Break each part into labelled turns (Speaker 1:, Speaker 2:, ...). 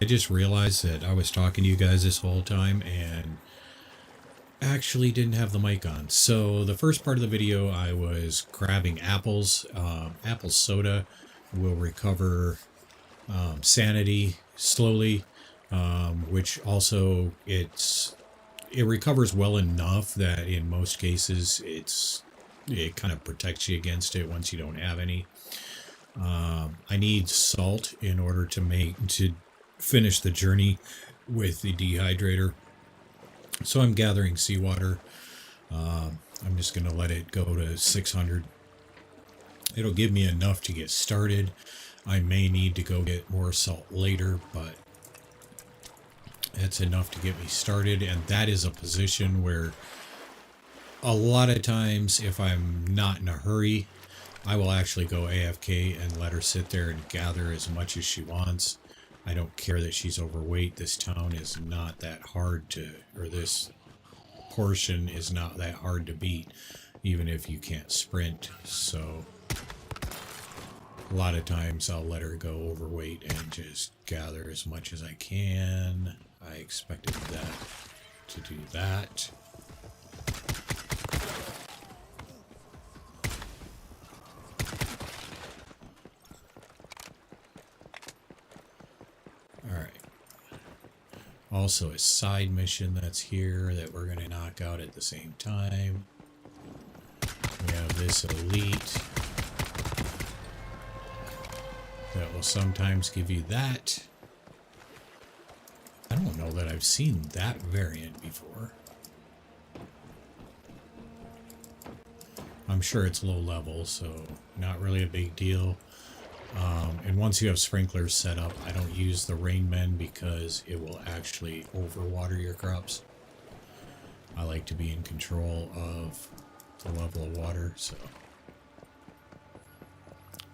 Speaker 1: I just realized that I was talking to you guys this whole time and actually didn't have the mic on. So the first part of the video, I was grabbing apples. Apple soda will recover sanity slowly, which also it recovers well enough that in most cases it kind of protects you against it once you don't have any. I need salt in order to finish the journey with the dehydrator. So I'm gathering seawater. I'm just going to let it go to 600. It'll give me enough to get started. I may need to go get more salt later, but that's enough to get me started. And that is a position where a lot of times, if I'm not in a hurry, I will actually go AFK and let her sit there and gather as much as she wants. I don't care that she's overweight. This town is not that hard to, or this portion is not that hard to beat, even if you can't sprint. So a lot of times I'll let her go overweight and just gather as much as I can. I expected that to do that. Also a side mission that's here that we're going to knock out at the same time. We have this elite that will sometimes give you that. I don't know that I've seen that variant before. I'm sure it's low level, so not really a big deal. And once you have sprinklers set up, I don't use the Rainmen because it will actually overwater your crops. I like to be in control of the level of water, so.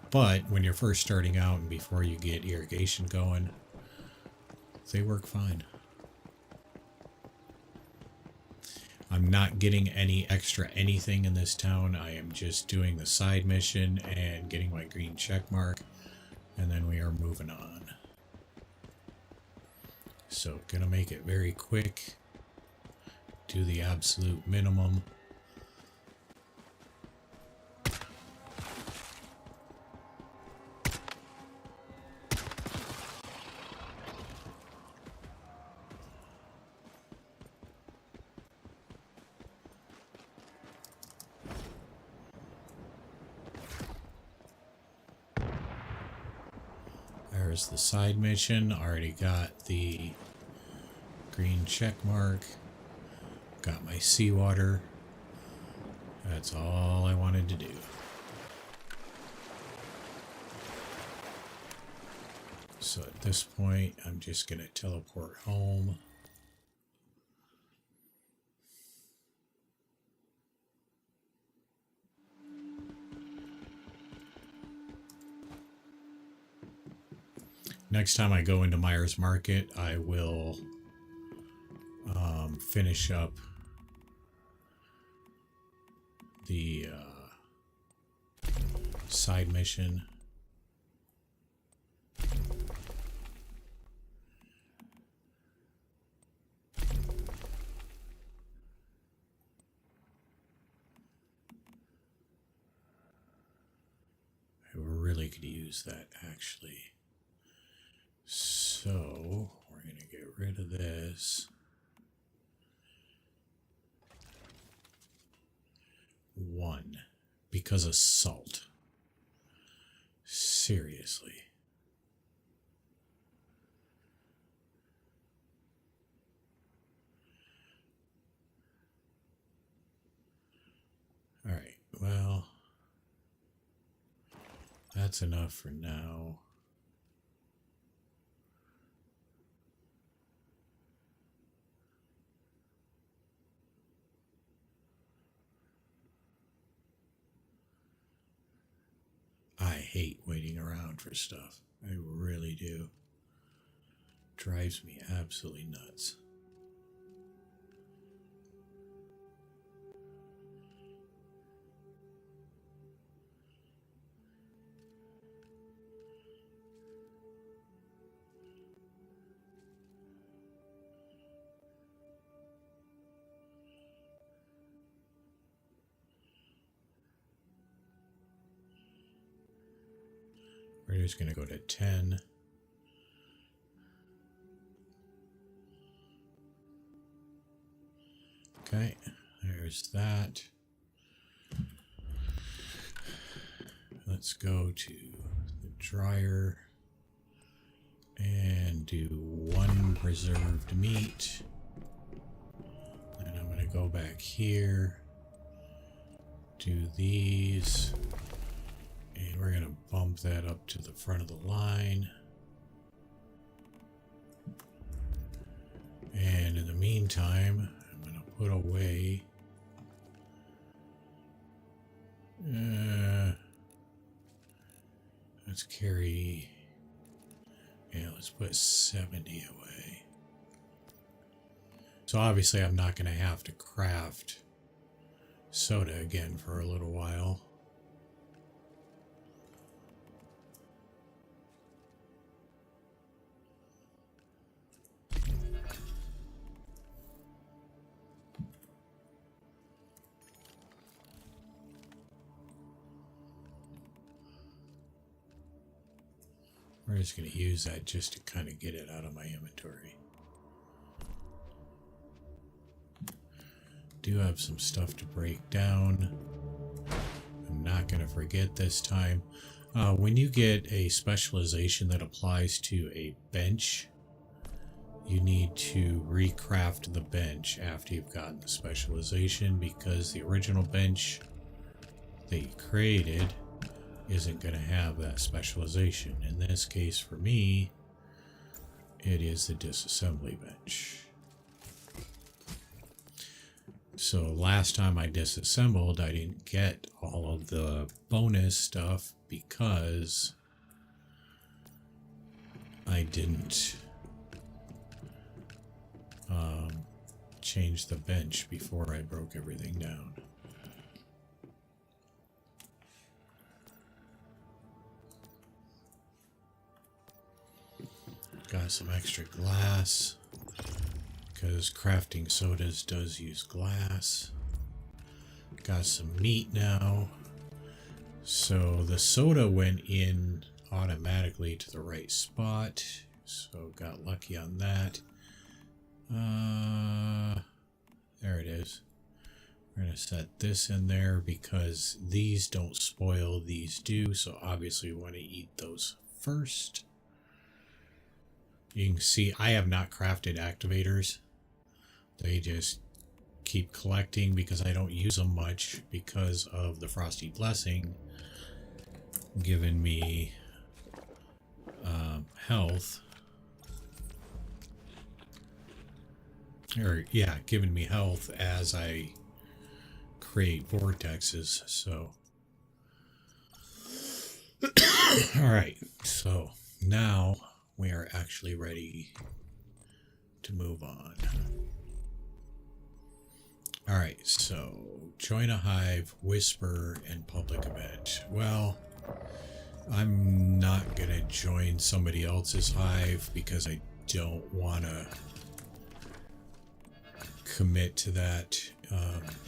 Speaker 1: But when you're first starting out and before you get irrigation going, they work fine. I'm not getting any extra anything in this town. I am just doing the side mission and getting my green check mark. And then we are moving on. So, gonna make it very quick. Do the absolute minimum. There's the side mission. Already got the green check mark. Got my seawater. That's all I wanted to do. So at this point, I'm just going to teleport home. Next time I go into Myers Market, I will finish up the side mission. I really could use that, actually. So, we're going to get rid of this. 1, because of salt. Seriously. Alright, well, that's enough for now. I hate waiting around for stuff. I really do. Drives me absolutely nuts. We're just going to go to 10. Okay, there's that. Let's go to the dryer and do 1 preserved meat. And I'm going to go back here, do these, and we're going to bump that up to the front of the line. And in the meantime, I'm going to put away let's carry, yeah, let's put 70 away. So obviously I'm not going to have to craft soda again for a little while. We're just going to use that just to kind of get it out of my inventory. Do have some stuff to break down. I'm not going to forget this time. When you get a specialization that applies to a bench, you need to recraft the bench after you've gotten the specialization, because the original bench that you created isn't going to have that specialization. In this case, for me, it is the disassembly bench. So last time I disassembled, I didn't get all of the bonus stuff because I didn't change the bench before I broke everything down. Got some extra glass, because crafting sodas does use glass. Got some meat now. So the soda went in automatically to the right spot. So got lucky on that. There it is. We're going to set this in there because these don't spoil, these do. So obviously we want to eat those first. You can see I have not crafted activators. They just keep collecting because I don't use them much because of the Frosty Blessing giving me health. Or, yeah, giving me health as I create vortexes, so. Alright, so now we are actually ready to move on. Alright, so join a hive, whisper, and public event. Well, I'm not going to join somebody else's hive because I don't want to commit to that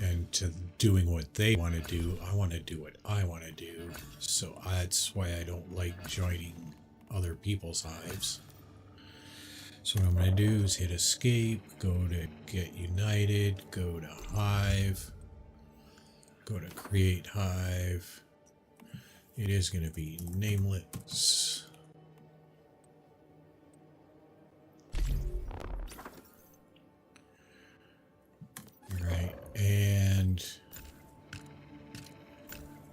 Speaker 1: and to doing what they want to do. I want to do what I want to do. So that's why I don't like joining other people's hives. So what I'm going to do is hit escape, go to get united, go to hive, go to create hive. It is going to be nameless. Right, and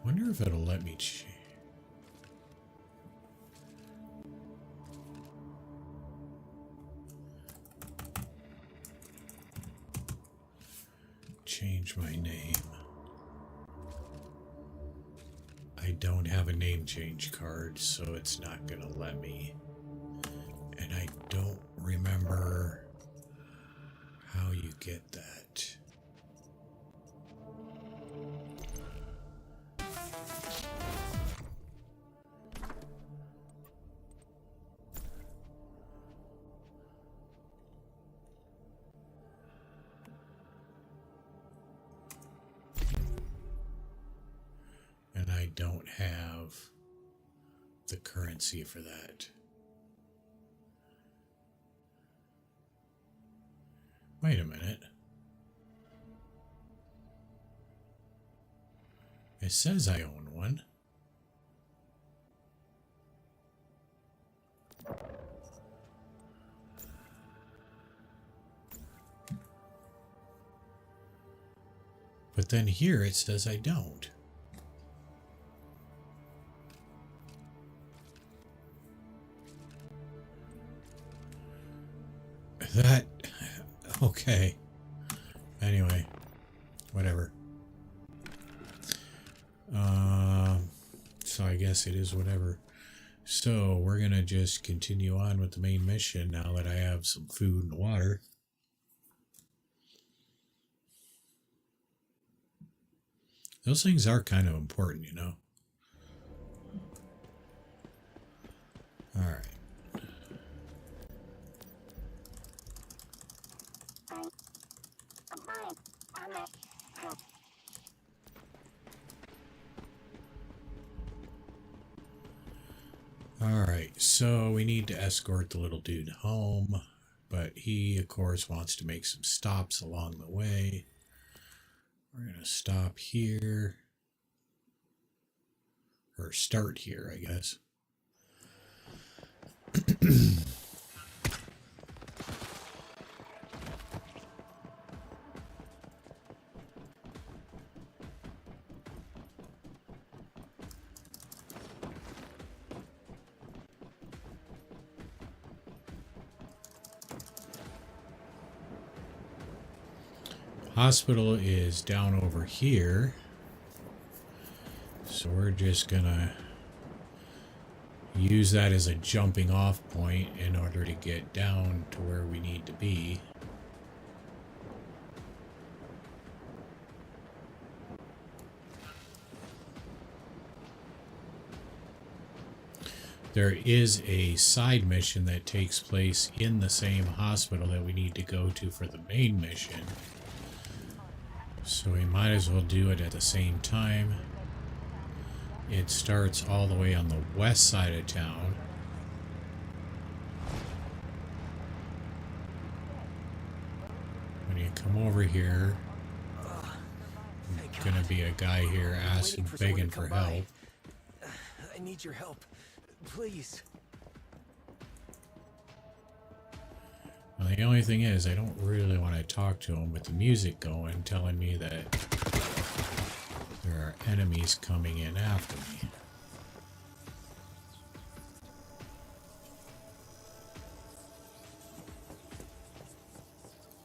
Speaker 1: wonder if it'll let me change my name. I don't have a name change card, so it's not gonna let me. And I don't remember how you get that. And I don't have the currency for that. Wait a minute. It says I own one. But then here it says I don't. That... Okay. Anyway. Whatever. So I guess it is whatever. So we're going to just continue on with the main mission now that I have some food and water. Those things are kind of important, you know. All right. Alright, so we need to escort the little dude home, but he, of course, wants to make some stops along the way. We're going to stop here, or start here, I guess. Hospital is down over here, so we're just gonna use that as a jumping off point in order to get down to where we need to be. There is a side mission that takes place in the same hospital that we need to go to for the main mission. So we might as well do it at the same time. It starts all the way on the west side of town. When you come over here, there's gonna be a guy here asking, begging for help.
Speaker 2: I need your help, please.
Speaker 1: Well, the only thing is, I don't really want to talk to him with the music going, telling me that there are enemies coming in after me.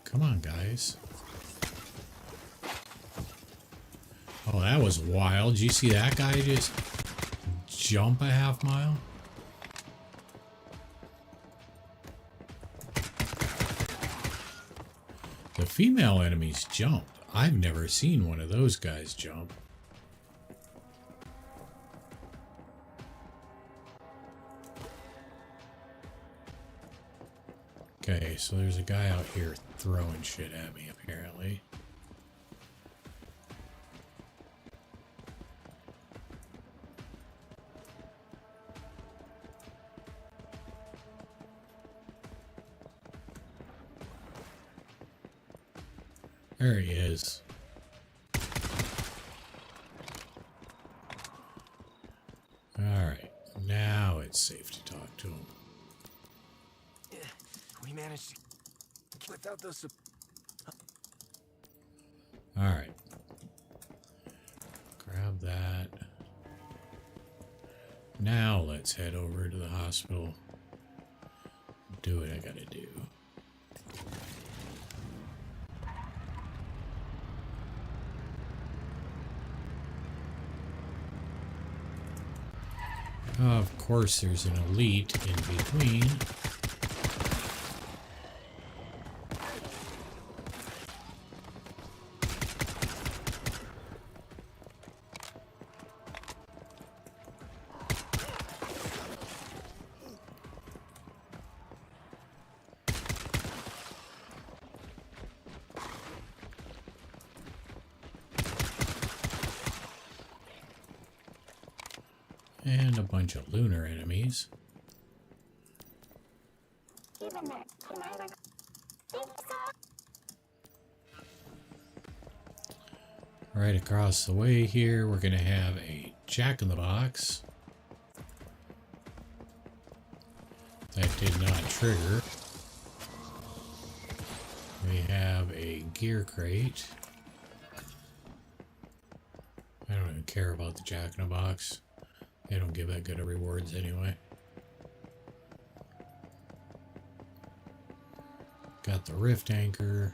Speaker 1: Come on, guys. Oh, that was wild. Did you see that guy just jump a half mile? The female enemies jump. I've never seen one of those guys jump. Okay, so there's a guy out here throwing shit at me, apparently. There he is. Alright, now it's safe to talk to him.
Speaker 2: We managed to... Without those...
Speaker 1: Alright. Grab that. Now let's head over to the hospital. Do what I gotta do. Of course, there's an elite in between. And a bunch of lunar enemies. Right across the way here, we're going to have a jack-in-the-box. That did not trigger. We have a gear crate. I don't even care about the jack-in-the-box. They don't give that good of rewards anyway. Got the rift anchor.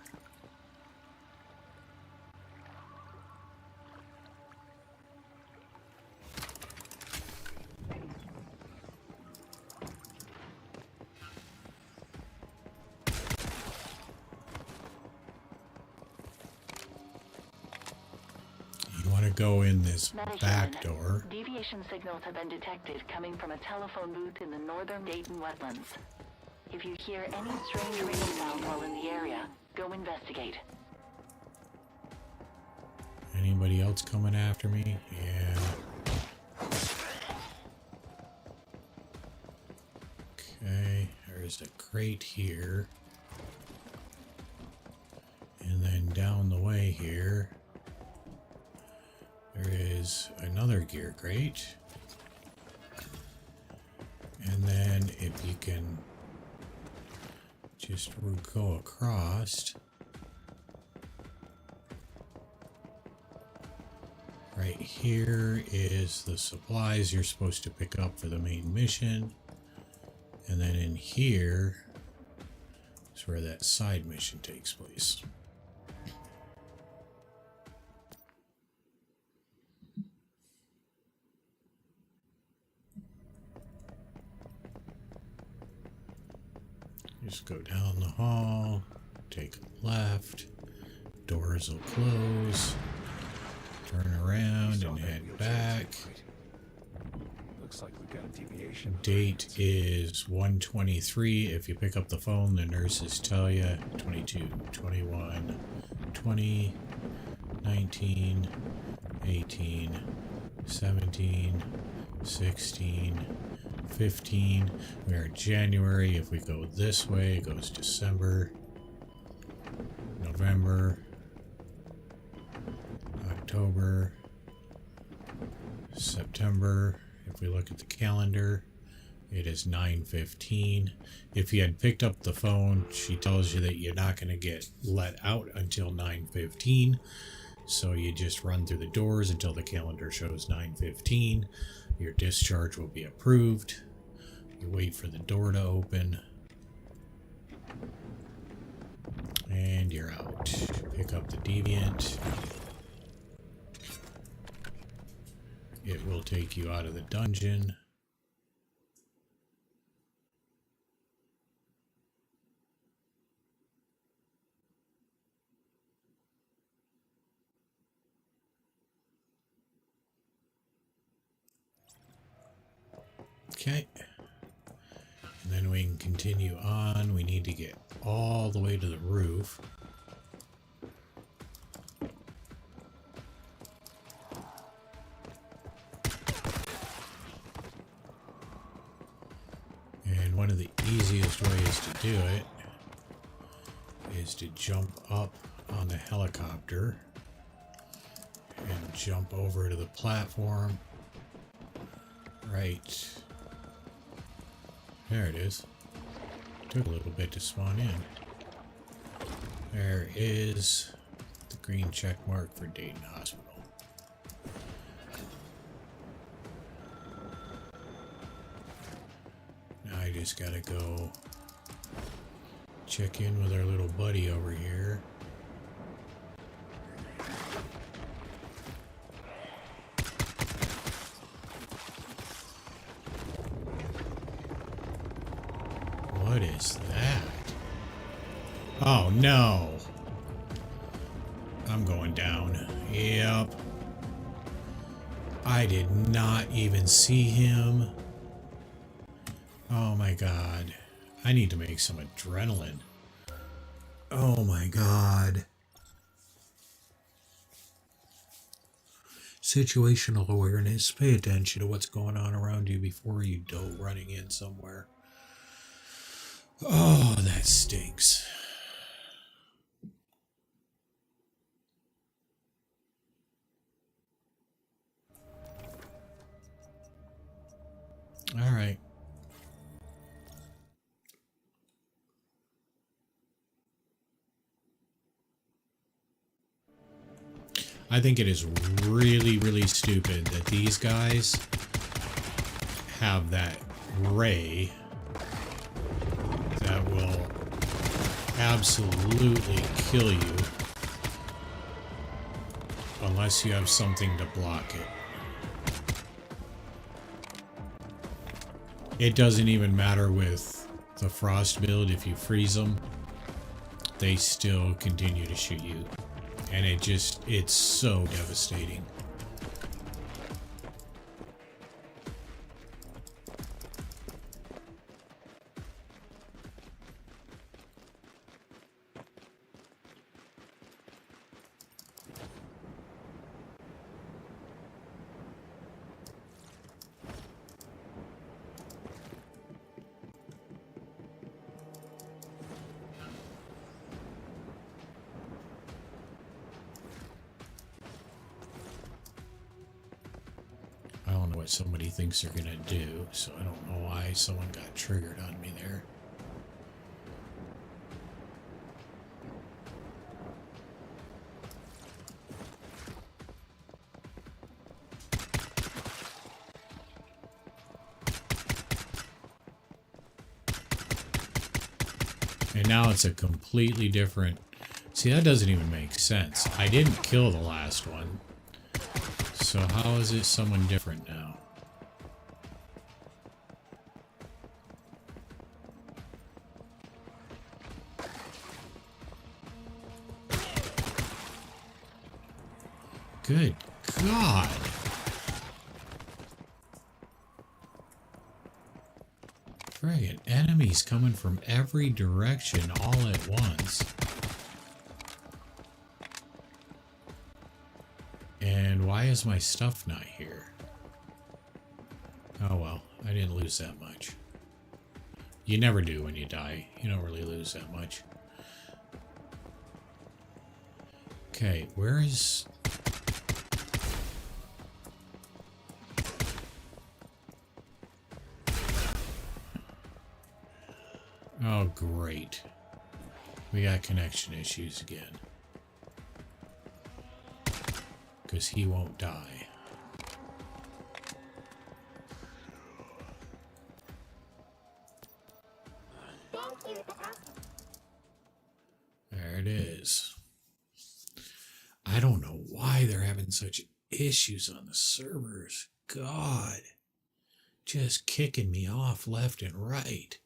Speaker 1: You want to go in this back door.
Speaker 3: Deviation signals have been detected coming from a telephone booth in the northern Dayton wetlands. If you hear any strange ringing sound while in the area, go investigate.
Speaker 1: Anybody else coming after me? Yeah. Okay, there's a crate here. And then down the way here, there is another gear crate. And then if you can just go across. Right here is the supplies you're supposed to pick up for the main mission. And then in here is where that side mission takes place. Just go down the hall, take a left, doors will close, turn around and head back.
Speaker 2: Looks like we got a deviation.
Speaker 1: Date is 1/23. If you pick up the phone, the nurses tell you 22, 21, 20, 19, 18, 17, 16, 15. We are January. If we go this way, it goes December, November, October, September. If we look at the calendar, it is 9/15. If you had picked up the phone, she tells you that you're not going to get let out until 9/15. So you just run through the doors until the calendar shows 9/15. Your discharge will be approved. You wait for the door to open. And you're out. Pick up the Deviant. It will take you out of the dungeon. Okay. And then we can continue on. We need to get all the way to the roof. And one of the easiest ways to do it is to jump up on the helicopter and jump over to the platform. Right. There it is. Took a little bit to spawn in. There is the green check mark for Dayton Hospital. Now I just gotta go check in with our little buddy over here. What is that? Oh no! I'm going down. Yep. I did not even see him. Oh my god. I need to make some adrenaline. Oh my god. Situational awareness. Pay attention to what's going on around you before you go running in somewhere. Oh, that stinks. All right. I think it is really, really stupid that these guys have that ray that will absolutely kill you unless you have something to block it. It doesn't even matter with the frost build. If you freeze them, they still continue to shoot you. And it's so devastating. I don't know what somebody thinks they're gonna do, so I don't know why someone got triggered on me there. And now it's a completely different... See, that doesn't even make sense. I didn't kill the last one. So how is it someone different now? Good God. Friggin' enemies coming from every direction all at once. And why is my stuff not here? Oh well, I didn't lose that much. You never do when you die. You don't really lose that much. Okay, where is... Oh, great. We got connection issues again. Because he won't die. There it is. I don't know why they're having such issues on the servers. God. Just kicking me off left and right.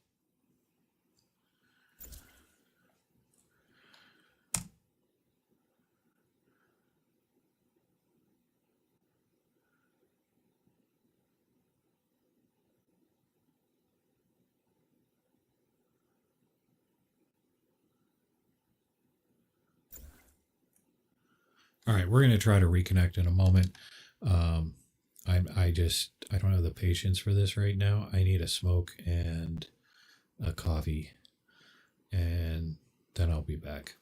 Speaker 1: All right, we're going to try to reconnect in a moment. I don't have the patience for this right now. I need a smoke and a coffee, and then I'll be back.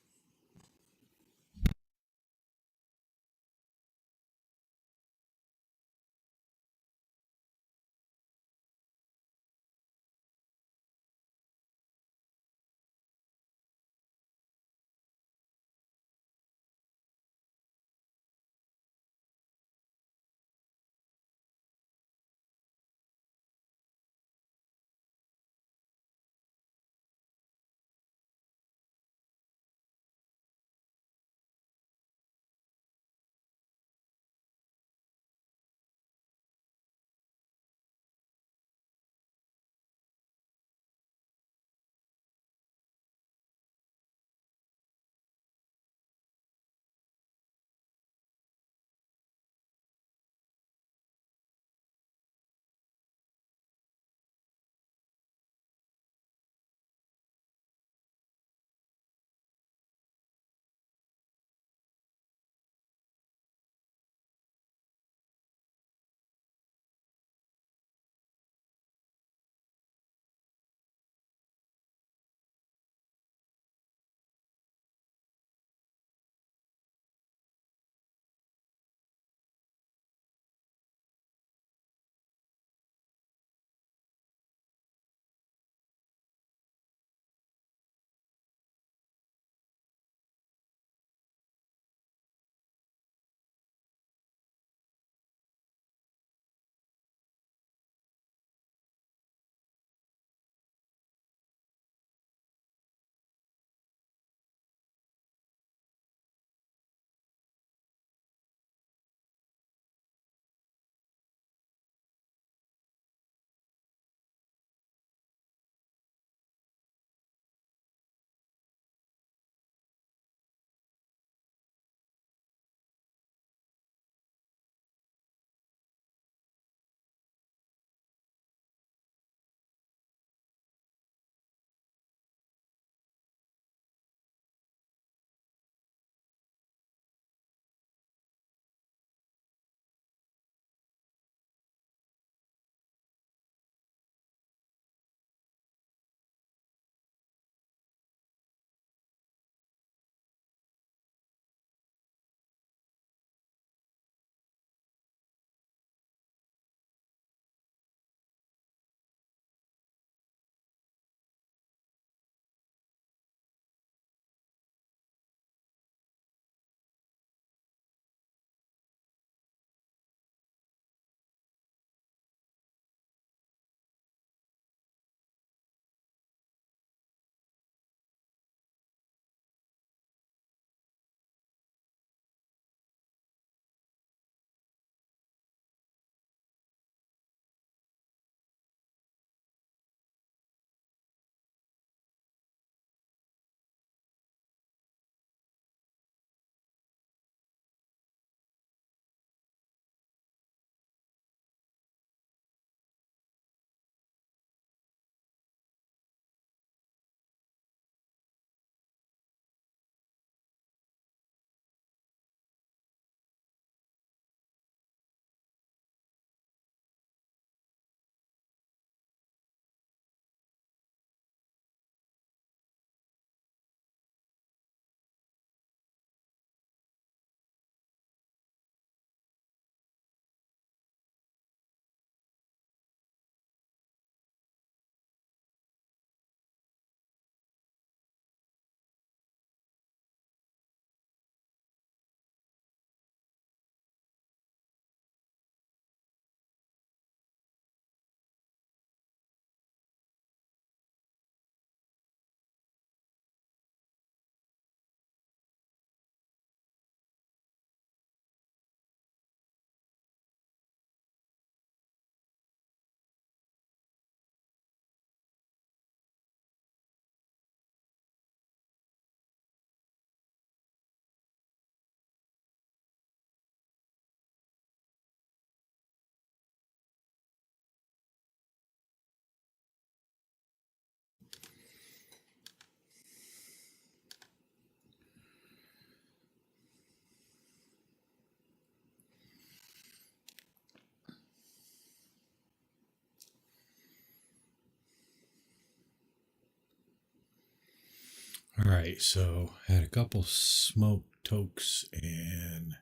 Speaker 1: Alright, so had a couple smoke tokes and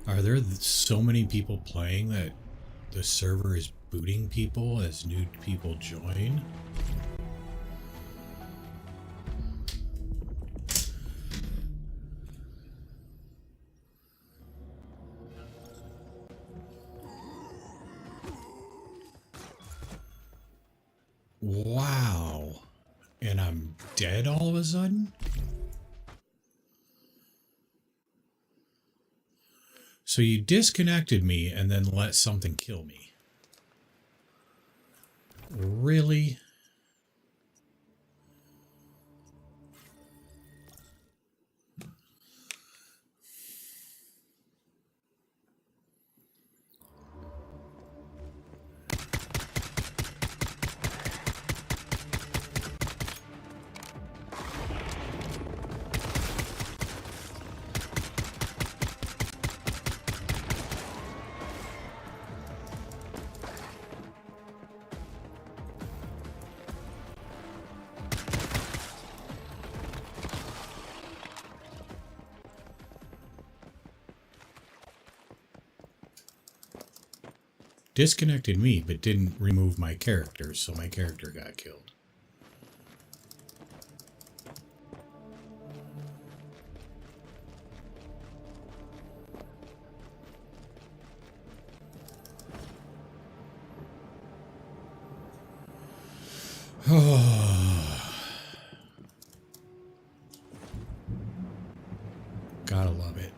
Speaker 1: are there so many people playing that the server is booting people as new people join? Wow. And I'm dead all of a sudden? So you disconnected me and then let something kill me. Really? Disconnected me, but didn't remove my character, so my character got killed. Gotta love it.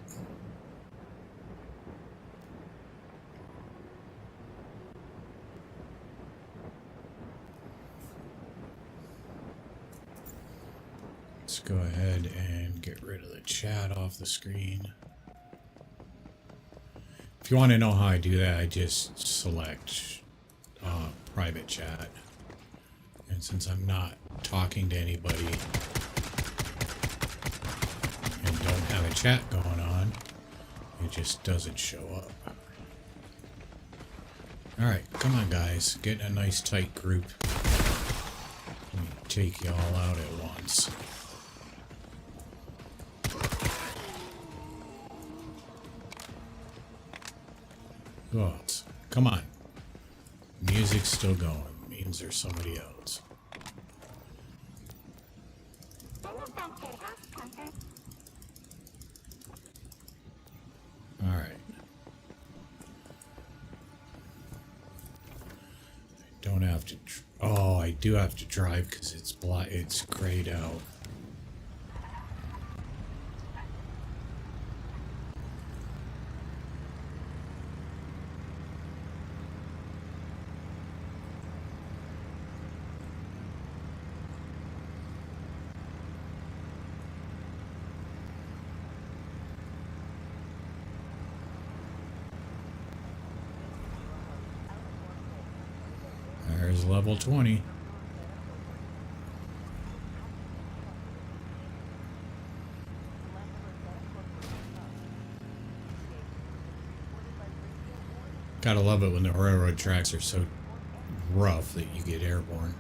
Speaker 1: Let's go ahead and get rid of the chat off the screen. If you want to know how I do that, I just select private chat. And since I'm not talking to anybody and don't have a chat going on, it just doesn't show up. Alright, come on guys, get in a nice tight group. Let me take you all out at once. Oh, come on. Music's still going. Means there's somebody else. Alright. I don't have to... Oh, I do have to drive because it's grayed out. There's level 20. Gotta love it when the railroad tracks are so rough that you get airborne.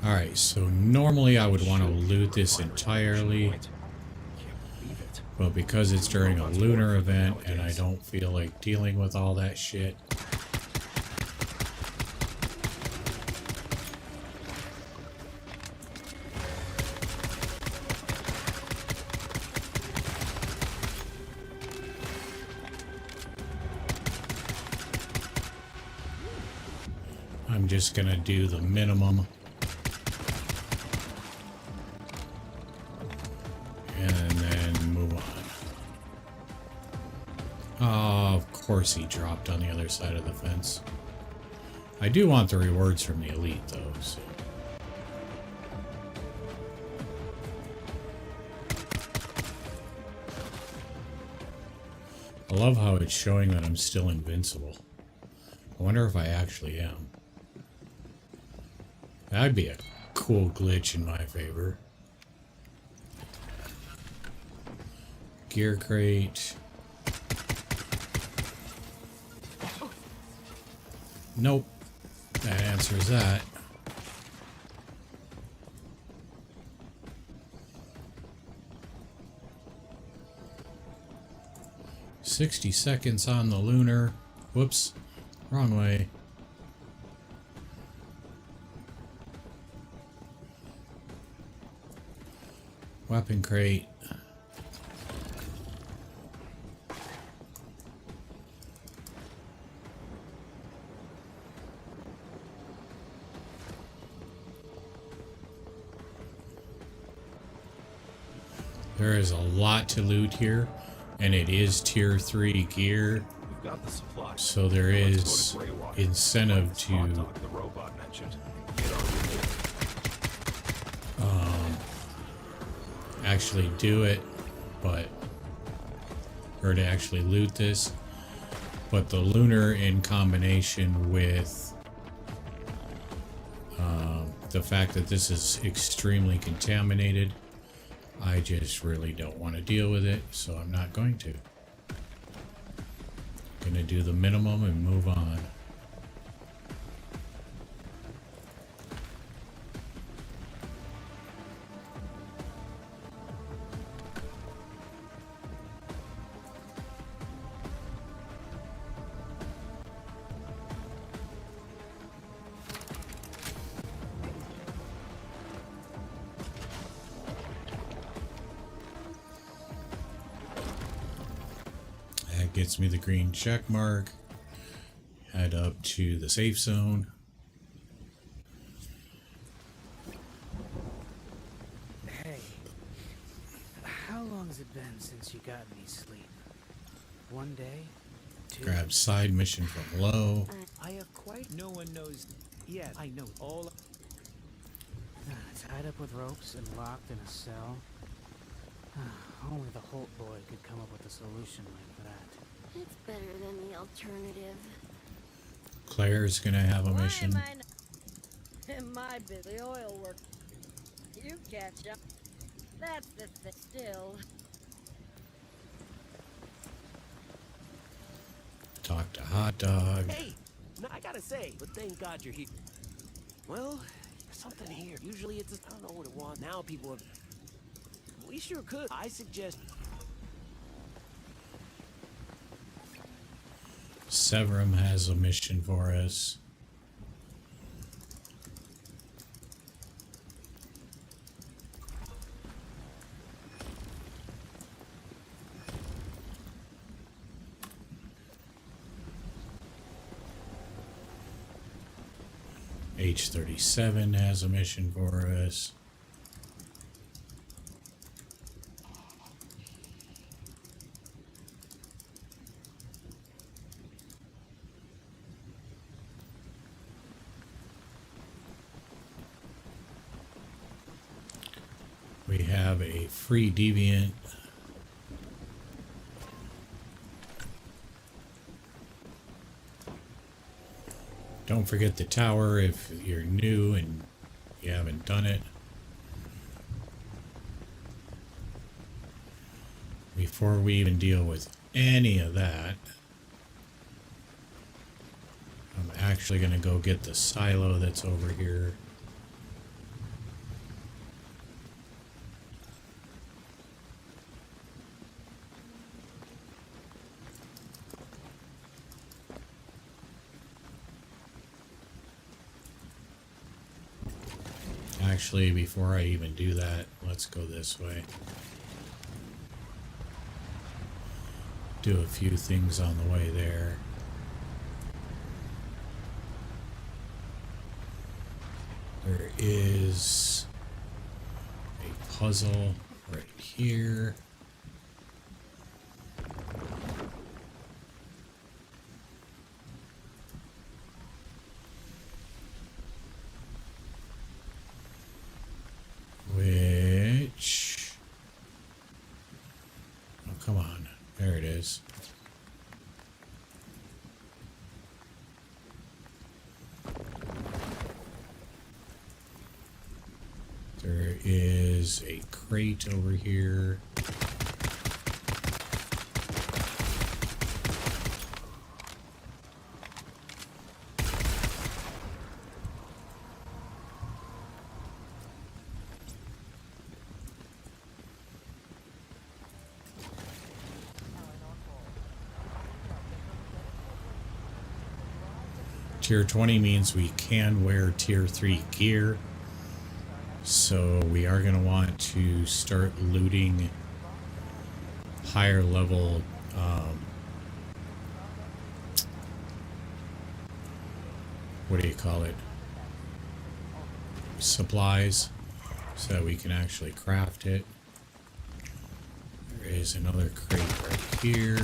Speaker 1: Alright, so normally I would want to loot this entirely. But because it's during a lunar event and I don't feel like dealing with all that shit, I'm just gonna do the minimum. And then move on. Oh, of course he dropped on the other side of the fence. I do want the rewards from the elite, though, so... I love how it's showing that I'm still invincible. I wonder if I actually am. That'd be a cool glitch in my favor. Gear crate. Nope. That answers that. "60 seconds on the Lunar." Whoops. Wrong way. Weapon crate. There is a lot to loot here, and it is tier 3 gear,
Speaker 2: We've got the supply.
Speaker 1: so there is incentive to
Speaker 2: The robot mentioned. Get on with it.
Speaker 1: actually do it, but or to actually loot this. But the Lunar, in combination with the fact that this is extremely contaminated, I just really don't want to deal with it, so I'm not going to. Gonna do the minimum and move on. Gets me the green check mark. Head up to the safe zone.
Speaker 4: Hey, how long has it been since you got any sleep? One day? Two?
Speaker 1: Grab side mission from low.
Speaker 4: I have quite... No one knows yet. I know all... Tied up with ropes and locked in a cell. Only the Holt boy could come up with a solution like that.
Speaker 5: It's better than the alternative.
Speaker 1: Claire's gonna have a mission.
Speaker 6: Why am I not in my busy oil work? You catch up. That's the thing. Still.
Speaker 1: Talk to Hot Dog.
Speaker 2: Hey, no, I gotta say, but thank God you're here. Well, there's something here. Usually it's I don't know what it was. Now people have... We sure could. I suggest...
Speaker 1: Severum has a mission for us. H37 has a mission for us. We have a free Deviant. Don't forget the tower if you're new and you haven't done it. Before we even deal with any of that, I'm actually going to go get the silo that's over here. Actually, before I even do that, let's go this way. Do a few things on the way there. There is a puzzle right here. Which... Oh, come on. There it is. There is a crate over here. Tier 20 means we can wear Tier 3 gear. So we are going to want to start looting higher level what do you call it? Supplies, so that we can actually craft it. There is another crate right here.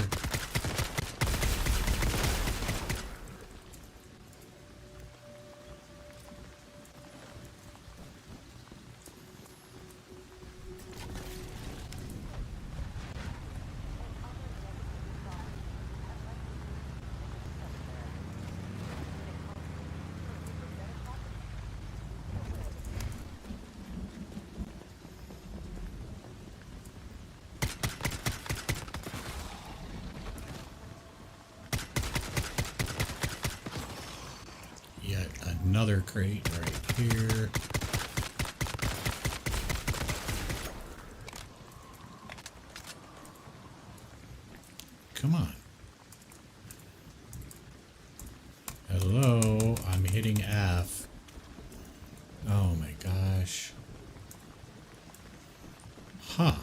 Speaker 1: Yet another crate right here. Come on. Hello, I'm hitting F. Oh my gosh. Huh.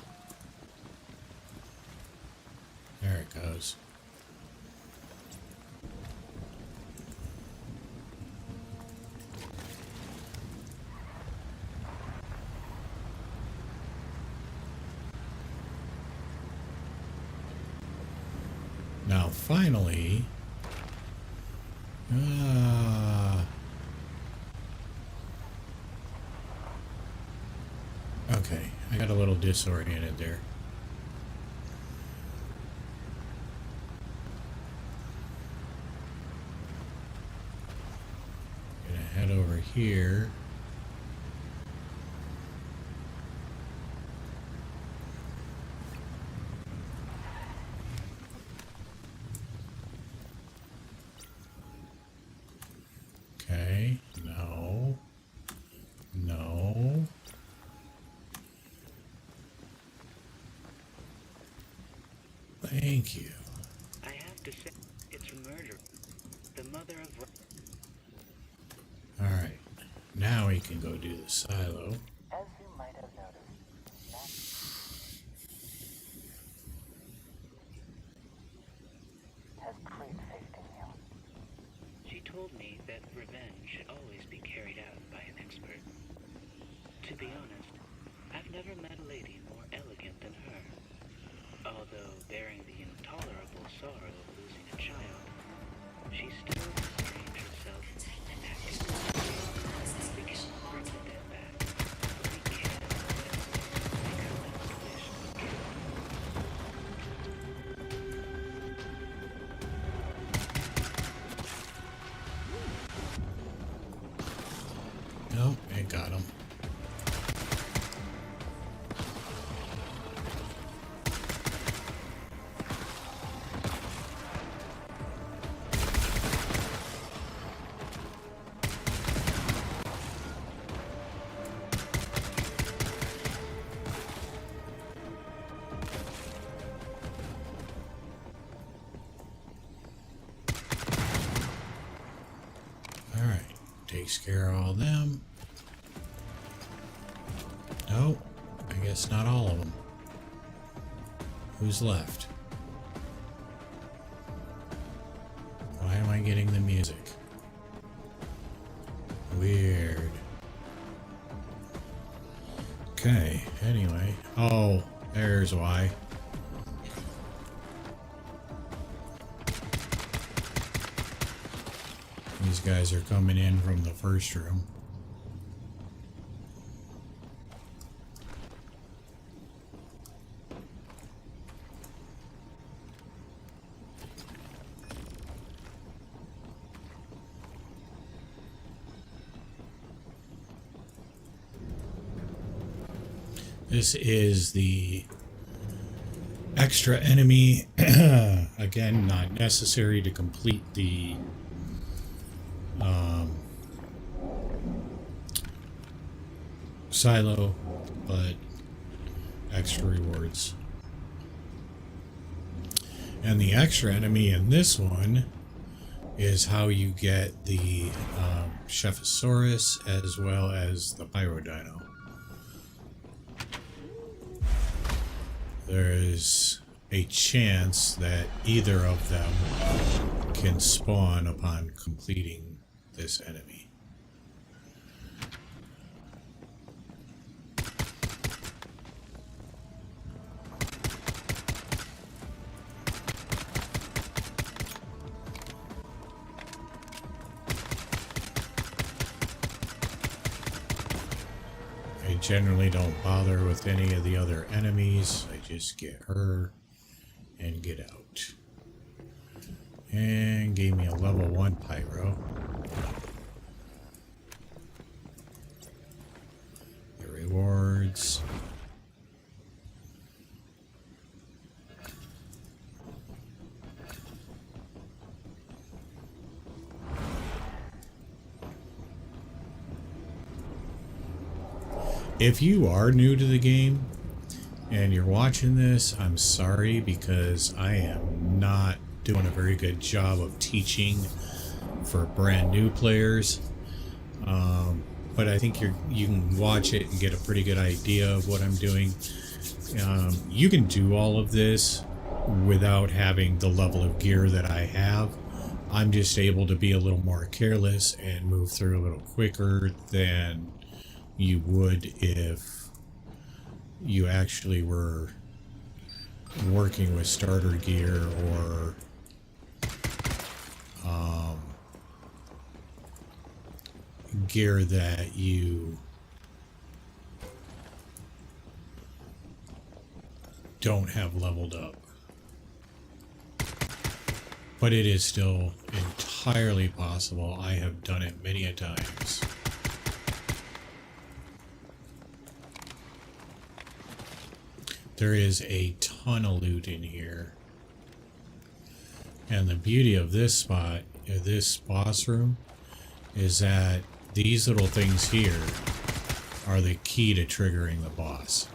Speaker 1: There it goes. Now, finally, okay, I got a little disoriented there. Gonna head over here. Okay, no, no. Thank you.
Speaker 7: I have to say, it's murder. The mother of...
Speaker 1: Alright, now we can go do the silo.
Speaker 3: As you might have noticed, has great faith in you.
Speaker 7: She told me that revenge should always be carried out by an expert. To be honest, I've never met a lady more elegant than her. Although bearing the intolerable sorrow of losing a child, she still restrained herself and acted. We can bring the dead back, but we can't make her last wish again.
Speaker 1: Nope, it got him. Alright, takes care of all them. Nope, I guess not all of them. Who's left? Why am I getting the music? Weird. Okay, anyway. Oh, there's why. These guys are coming in from the first room. This is the extra enemy. Again, not necessary to complete the silo, but extra rewards. And the extra enemy in this one is how you get the Chephosaurus as well as the Pyrodino. There is a chance that either of them can spawn upon completing this enemy. I generally don't bother with any of the other enemies. I just get her and get out. And gave me a level 1 pyro. The rewards. If you are new to the game and you're watching this, I'm sorry, because I am not doing a very good job of teaching for brand new players. But I think you can watch it and get a pretty good idea of what I'm doing. You can do all of this without having the level of gear that I have. I'm just able to be a little more careless and move through a little quicker than you would if you actually were working with starter gear or gear that you don't have leveled up. But it is still entirely possible. I have done it many a times. There is a ton of loot in here. And the beauty of this spot, this boss room, is that these little things here are the key to triggering the boss.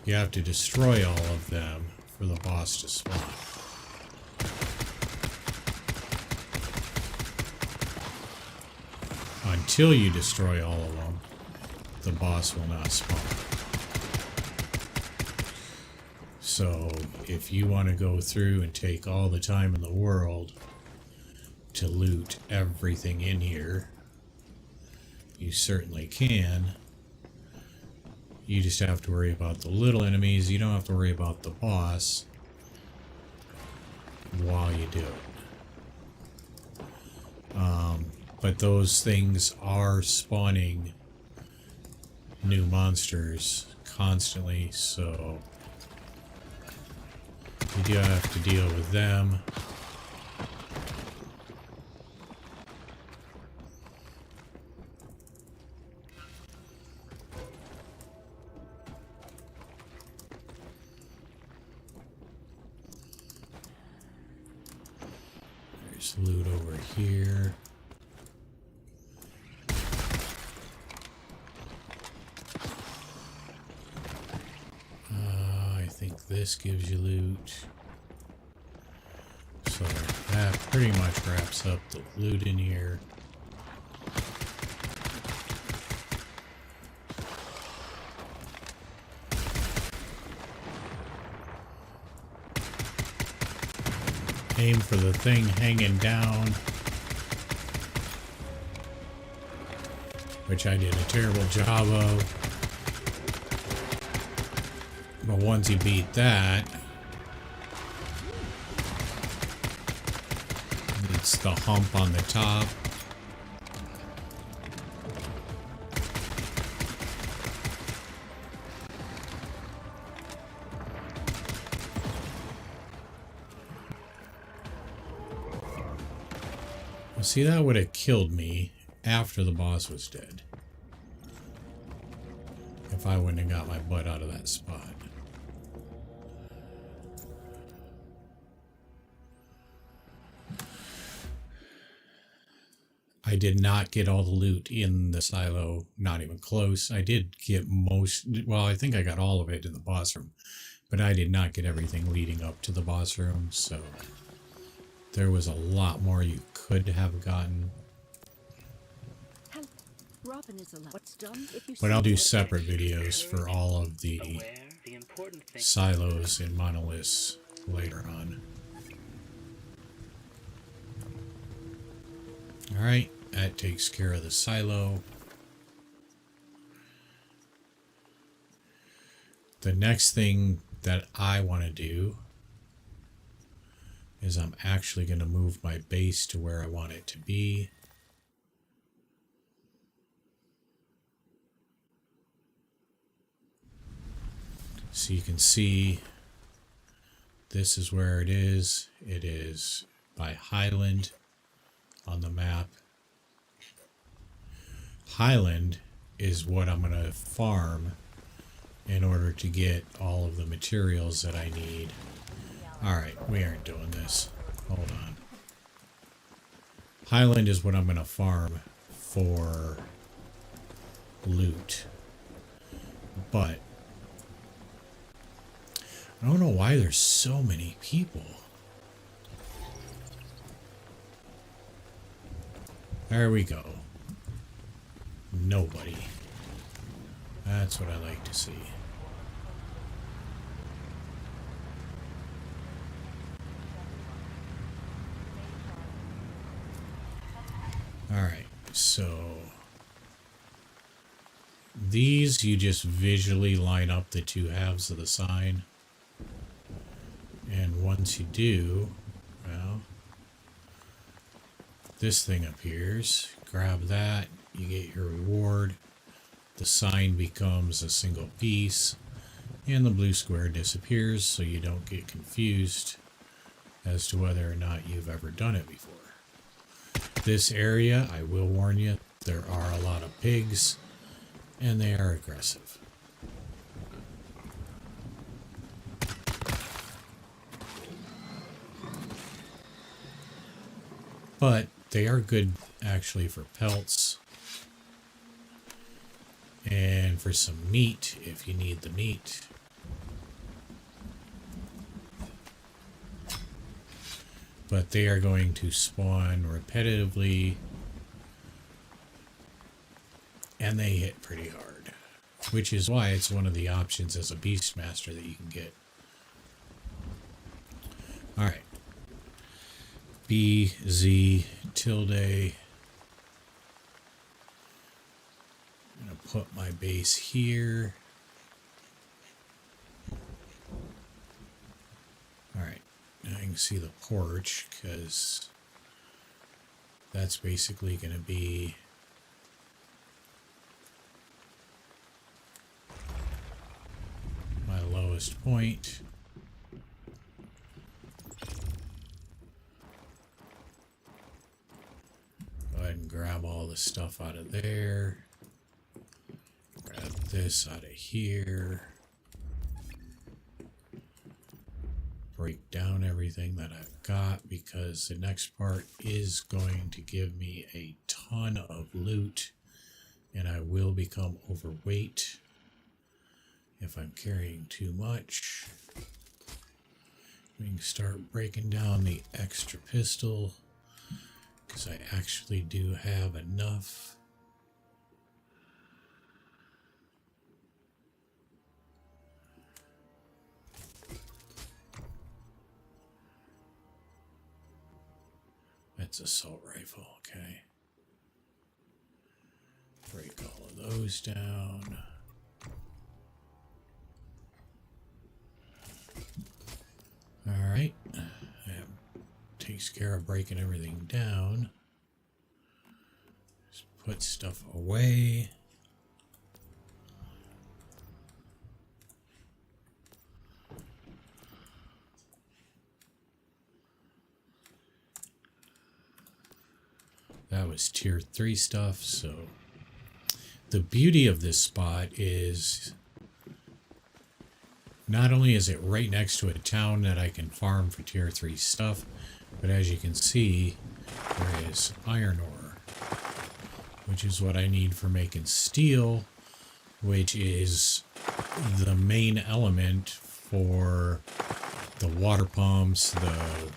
Speaker 1: You have to destroy all of them for the boss to spawn. Until you destroy all of them, the boss will not spawn. So, if you want to go through and take all the time in the world to loot everything in here, you certainly can. You just have to worry about the little enemies. You don't have to worry about the boss while you do it. But those things are spawning new monsters constantly, so you do have to deal with them. There's loot over here. I think this gives you loot. So that pretty much wraps up the loot in here. Aim for the thing hanging down, which I did a terrible job of. But once you beat that, it's the hump on the top. Well, see, that would have killed me after the boss was dead, if I wouldn't have got my butt out of that spot. I did not get all the loot in the silo, not even close. I did get most, well, I think I got all of it in the boss room, but I did not get everything leading up to the boss room, so There was a lot more you could have gotten.
Speaker 6: Robin is allowed. What's done if you
Speaker 1: But I'll do
Speaker 6: see
Speaker 1: separate videos for all of the
Speaker 7: Aware, the important thing.
Speaker 1: silos and monoliths later on. Alright, that takes care of the silo. The next thing that I want to do is I'm actually going to move my base to where I want it to be. So you can see this is where it is. It is by Highland on the map. Highland is what I'm going to farm in order to get all of the materials that I need. Alright, we aren't doing this. Hold on. Highland is what I'm going to farm for loot. But I don't know why there's so many people. There we go. Nobody. That's what I like to see. Alright, so these you just visually line up the two halves of the sign. And once you do, well, this thing appears. Grab that, you get your reward. The sign becomes a single piece, and the blue square disappears so you don't get confused as to whether or not you've ever done it before. This area, I will warn you, there are a lot of pigs, and they are aggressive. But they are good actually for pelts and for some meat if you need the meat. But they are going to spawn repetitively and they hit pretty hard, which is why it's one of the options as a Beastmaster that you can get. Alright. BZ tilde. I'm going to put my base here. Alright, now I can see the porch because that's basically going to be my lowest point. Go ahead and grab all the stuff out of there. Grab this out of here. Break down everything that I've got because the next part is going to give me a ton of loot and I will become overweight if I'm carrying too much. We can start breaking down the extra pistol because I actually do have enough. That's assault rifle, okay. Break all of those down. Alright. That takes care of breaking everything down. Just put stuff away. That was tier 3 stuff, so the beauty of this spot is not only is it right next to a town that I can farm for tier 3 stuff, but as you can see, there is iron ore, which is what I need for making steel, which is the main element for the water pumps, the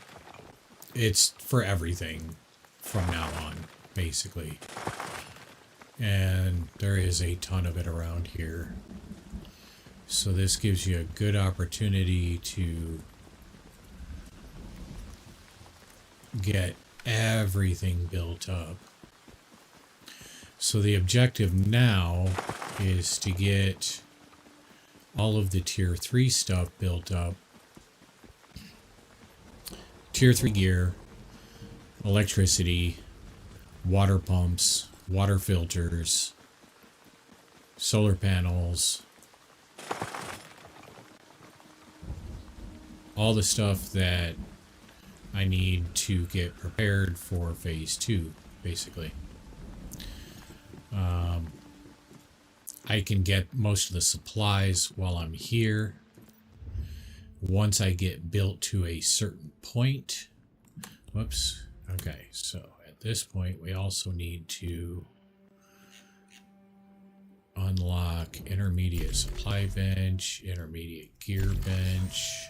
Speaker 1: it's for everything from now on, basically. And there is a ton of it around here. So this gives you a good opportunity to get everything built up. So the objective now is to get all of the tier 3 stuff built up. Tier 3 gear, electricity, water pumps, water filters, solar panels, all the stuff that I need to get prepared for phase 2, basically. I can get most of the supplies while I'm here. Once I get built to a certain point, whoops, okay, so at this point we also need to unlock intermediate supply bench, intermediate gear bench.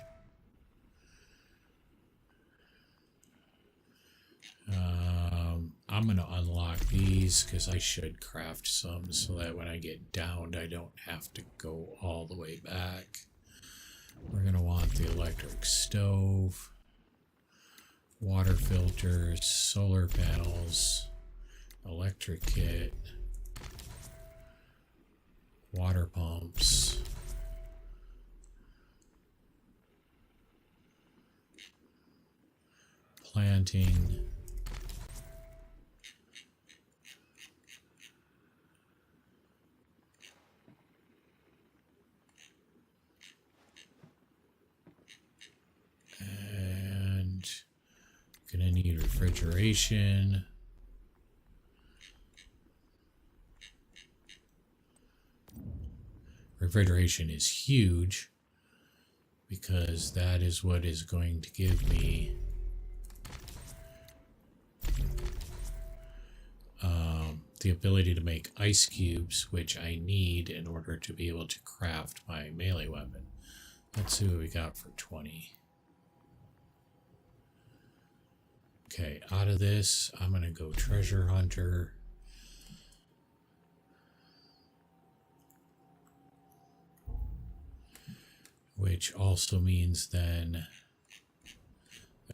Speaker 1: I'm going to unlock these because I should craft some so that when I get downed I don't have to go all the way back. We're going to want the electric stove, water filters, solar panels, electric kit, water pumps, planting, and gonna need refrigeration. Refrigeration is huge because that is what is going to give me the ability to make ice cubes, which I need in order to be able to craft my melee weapon. Let's see what we got for 20. Okay, out of this, I'm going to go treasure hunter. Which also means then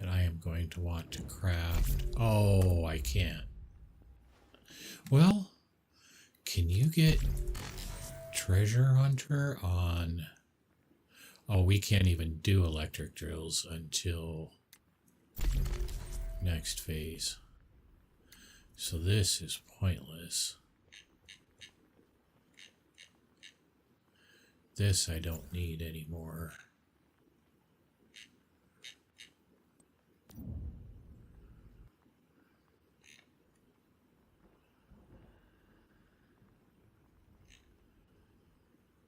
Speaker 1: that I am going to want to craft... Oh, I can't. Well, can you get treasure hunter on... Oh, we can't even do electric drills until next phase. So this is pointless. This I don't need anymore.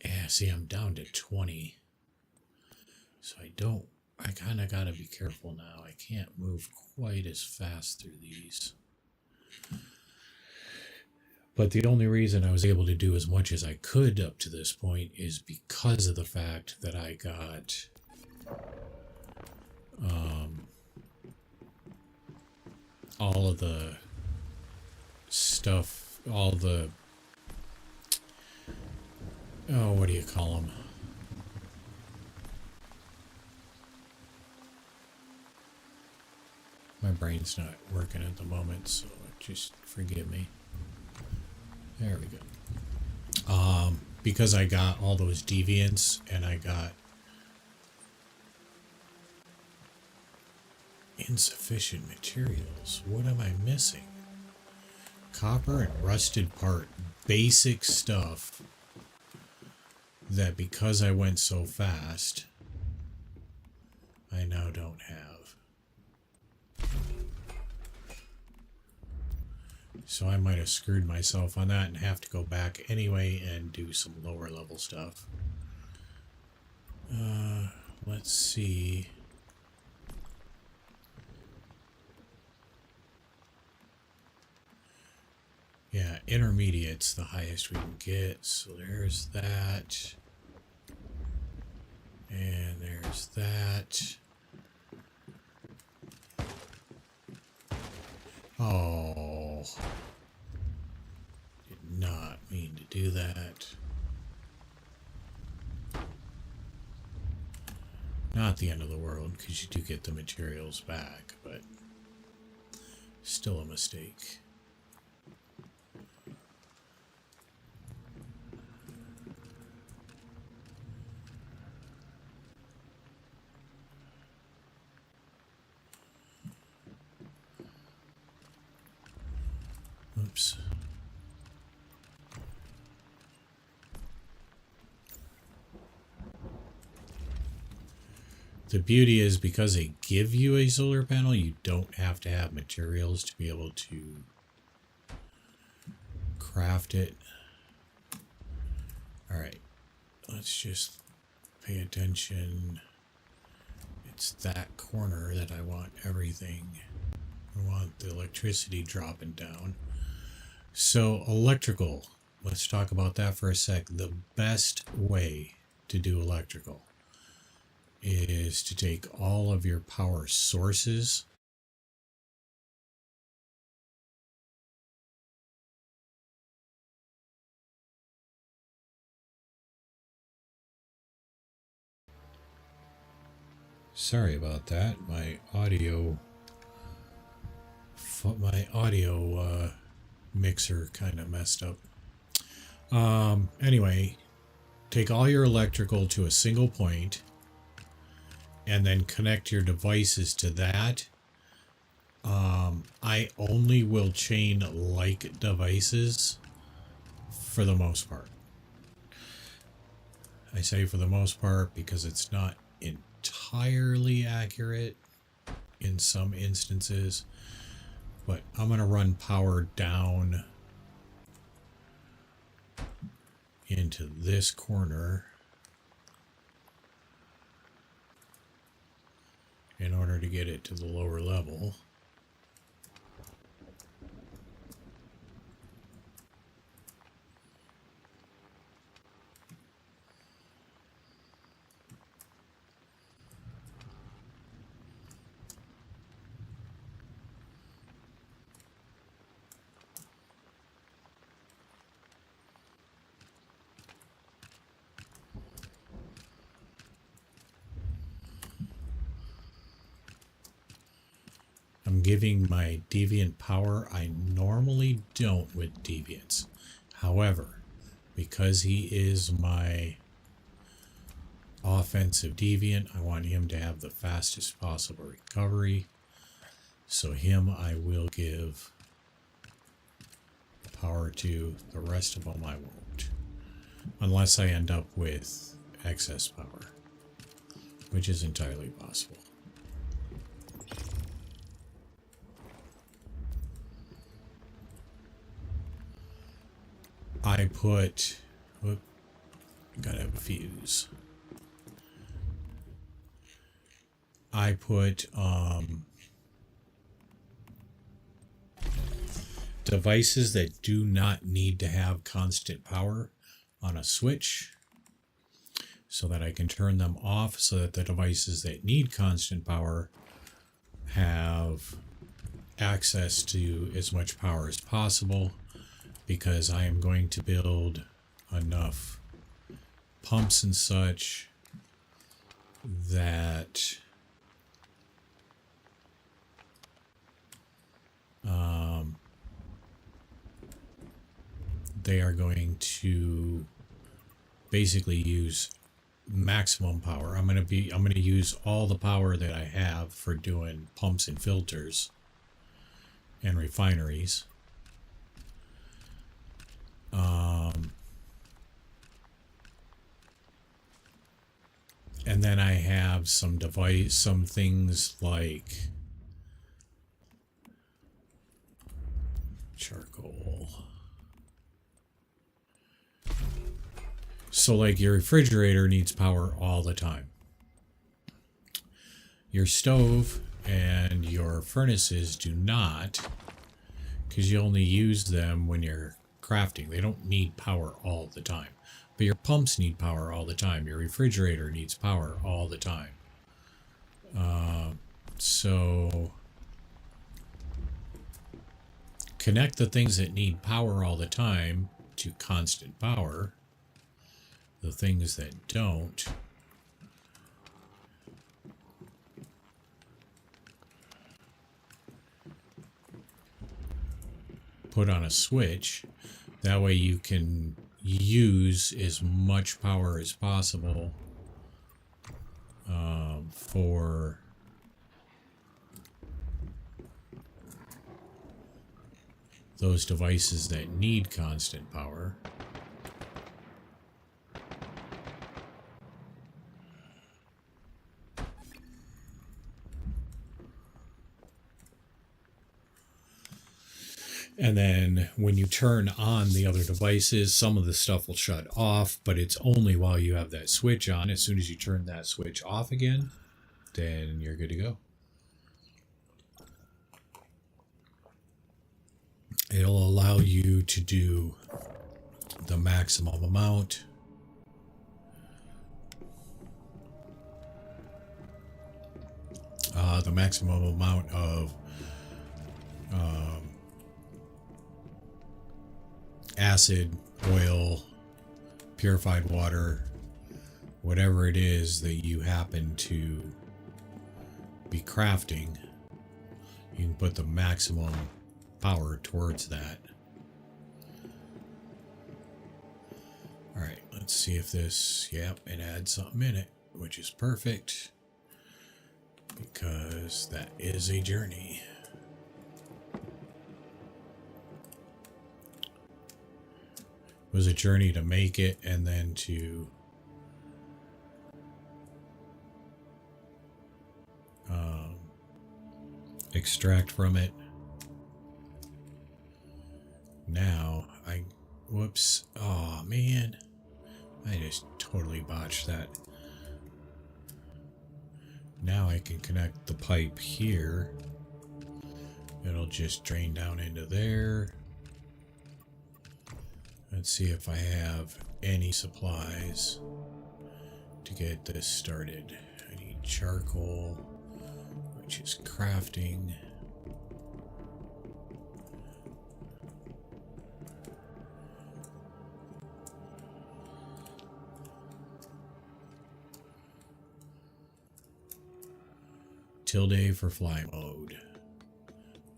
Speaker 1: Yeah, see, I'm down to 20. So I kind of got to be careful now. I can't move quite as fast through these. But the only reason I was able to do as much as I could up to this point is because of the fact that I got all of the stuff, all the, oh, what do you call them? My brain's not working at the moment, so just forgive me. There we go. Because I got all those deviants and I got insufficient materials. What am I missing? Copper and rusted part. Basic stuff that because I went so fast, I now don't have. So I might have screwed myself on that and have to go back anyway and do some lower level stuff. Let's see. Yeah, intermediate's the highest we can get. So there's that. And there's that. Oh. Did not mean to do that. Not the end of the world, because you do get the materials back, but still a mistake. Oops. The beauty is because they give you a solar panel, you don't have to have materials to be able to craft it. Alright, let's just pay attention. It's that corner that I want everything. I want the electricity dropping down. So electrical, let's talk about that for a sec. The best way to do electrical is to take all of your power sources sorry about that, my audio mixer kind of messed up. Anyway, take all your electrical to a single point and then connect your devices to that. I only will chain like devices for the most part. I say for the most part because it's not entirely accurate in some instances, but I'm going to run power down into this corner in order to get it to the lower level. I'm giving my Deviant power. I normally don't with Deviants. However, because he is my offensive Deviant, I want him to have the fastest possible recovery. So him I will give power to. The rest of them I won't. Unless I end up with excess power, which is entirely possible. I put, gotta have a fuse. I put devices that do not need to have constant power on a switch so that I can turn them off so that the devices that need constant power have access to as much power as possible, because I am going to build enough pumps and such that they are going to basically use maximum power. I'm going to use all the power that I have for doing pumps and filters and refineries. And then I have some things like charcoal. So like your refrigerator needs power all the time. Your stove and your furnaces do not, because you only use them when you're crafting. They don't need power all the time. But your pumps need power all the time. Your refrigerator needs power all the time. So connect the things that need power all the time to constant power. The things that don't, put on a switch. That way you can use as much power as possible for those devices that need constant power. And then when you turn on the other devices, some of the stuff will shut off, but it's only while you have that switch on. As soon as you turn that switch off again, then you're good to go. It'll allow you to do the maximum amount. The maximum amount of acid, oil, purified water, whatever it is that you happen to be crafting, you can put the maximum power towards that. Alright, let's see if this, yep, it adds something in it, which is perfect, because that is a journey. It was a journey to make it and then to extract from it. Now whoops, oh man, I just totally botched that. Now I can connect the pipe here. It'll just drain down into there. Let's see if I have any supplies to get this started. I need charcoal, which is crafting. Tilde for fly mode.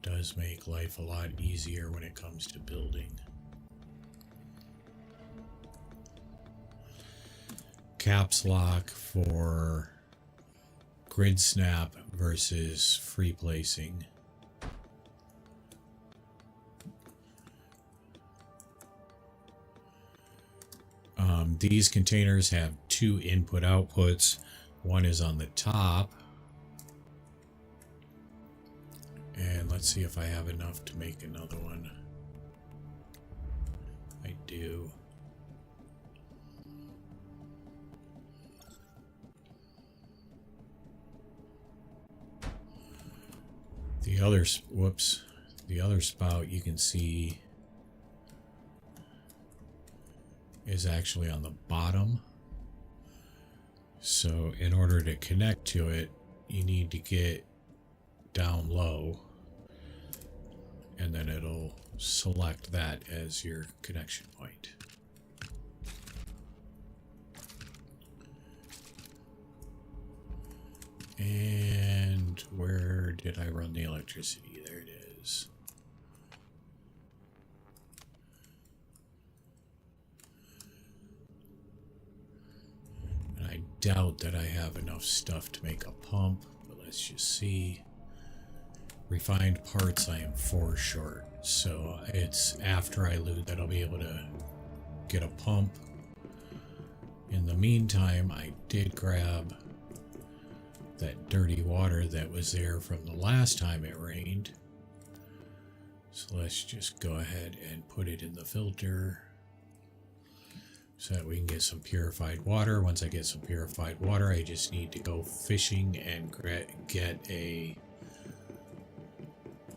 Speaker 1: Does make life a lot easier when it comes to building. Caps lock for grid snap versus free placing. These containers have two input outputs. One is on the top. And let's see if I have enough to make another one. I do. The other, whoops, the other spout you can see is actually on the bottom. So in order to connect to it, you need to get down low, and then it'll select that as your connection point. And where did I run the electricity? There it is. And I doubt that I have enough stuff to make a pump, but let's just see. Refined parts I am 4 short, so it's after I loot that I'll be able to get a pump. In the meantime, I did grab that dirty water that was there from the last time it rained. So let's just go ahead and put it in the filter so that we can get some purified water. Once I get some purified water, I just need to go fishing and get a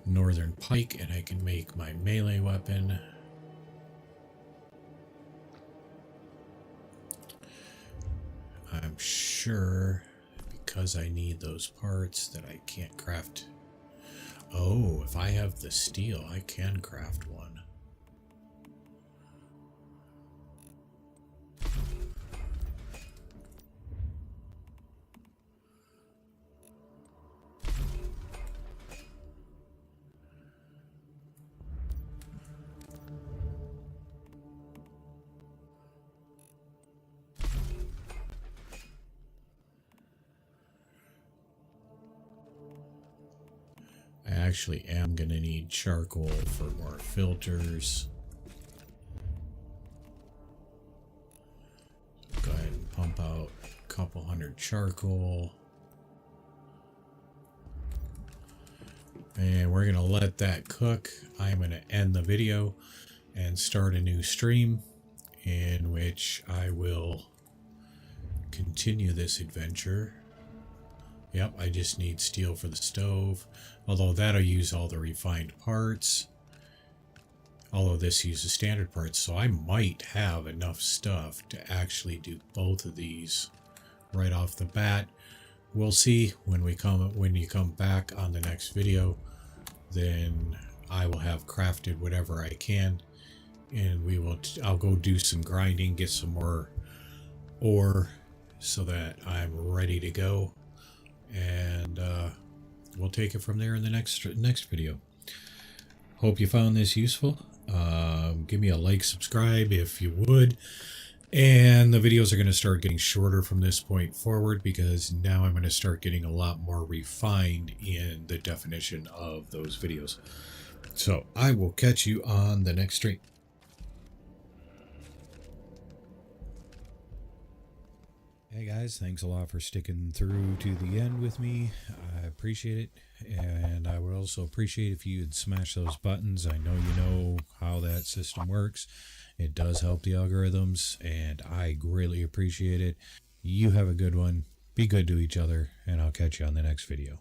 Speaker 1: northern pike, and I can make my melee weapon. I'm sure because I need those parts that I can't craft Oh, if I have the steel, I can craft one. I actually am going to need charcoal for more filters. Go ahead and pump out a couple hundred charcoal. And we're going to let that cook. I'm going to end the video and start a new stream in which I will continue this adventure. Yep, I just need steel for the stove. Although that'll use all the refined parts. Although this uses standard parts, so I might have enough stuff to actually do both of these right off the bat. We'll see when you come back on the next video. Then I will have crafted whatever I can, and I'll go do some grinding, get some more ore so that I'm ready to go. And we'll take it from there in the next video. Hope you found this useful. Give me a like, subscribe if you would. And the videos are going to start getting shorter from this point forward, because now I'm going to start getting a lot more refined in the definition of those videos. So I will catch you on the next stream. Hey guys, thanks a lot for sticking through to the end with me. I appreciate it, and I would also appreciate if you'd smash those buttons. I know you know how that system works. It does help the algorithms, and I greatly appreciate it. You have a good one. Be good to each other, and I'll catch you on the next video.